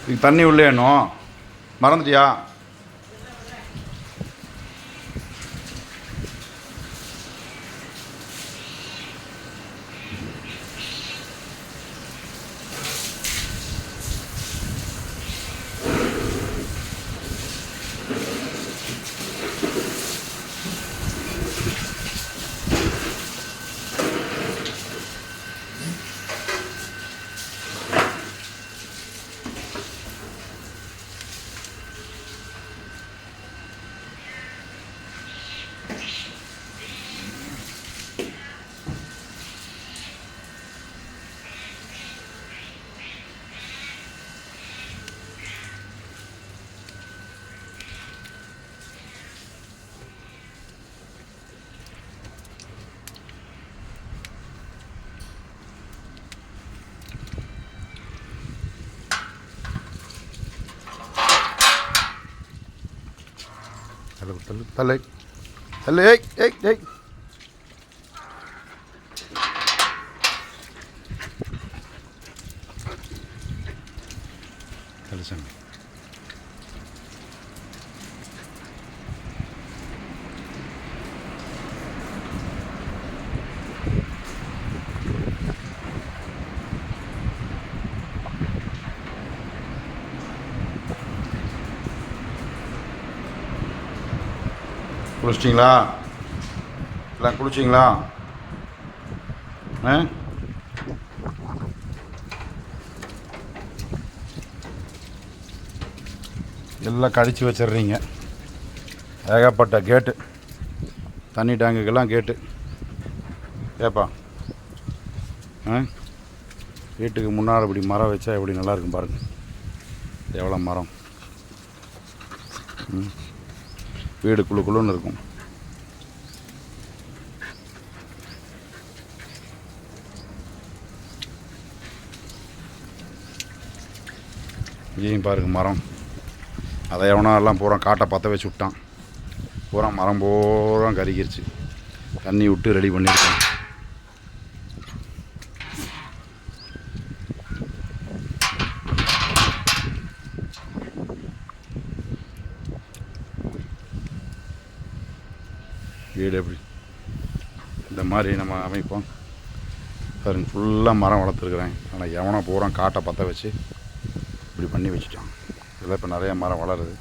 இதுக்கு தண்ணி உள்ளே வேணும். மறந்துட்டியா? தலை தலை ஏய் ஏய் ஏய் தலைச்சாமி. குளிச்சிட்டிங்களா? எல்லாம் குளிச்சிங்களா? எல்லாம் கடிச்சு வச்சிடுறீங்க. ஏகப்பட்ட கேட்டு, தண்ணி டேங்குக்கெல்லாம் கேட்டு. ஏப்பா வீட்டுக்கு முன்னால் இப்படி மரம் வச்சா எப்படி நல்லாயிருக்கும் பாருங்கள். எவ்வளோ மரம். வீடு குழுன்னு இருக்கும். இங்கேயும் பாருங்கள் மரம். அதை எவனோ எல்லாம் பூரா காட்டை பற்ற வச்சு விட்டான். பூரா மரம் பூரா கருகிருச்சு. தண்ணி விட்டு ரெடி பண்ணியிருக்கேன். வீடு எப்படி இந்த மாதிரி நம்ம அமைப்போம் பாருங்க. ஃபுல்லாக மரம் வளர்த்துருக்குறேன். ஆனால் எவனோ பூரா காட்டை பற்ற வச்சு இப்படி பண்ணி வச்சுட்டான். இதெல்லாம் இப்போ நிறையா மரம் வளருது.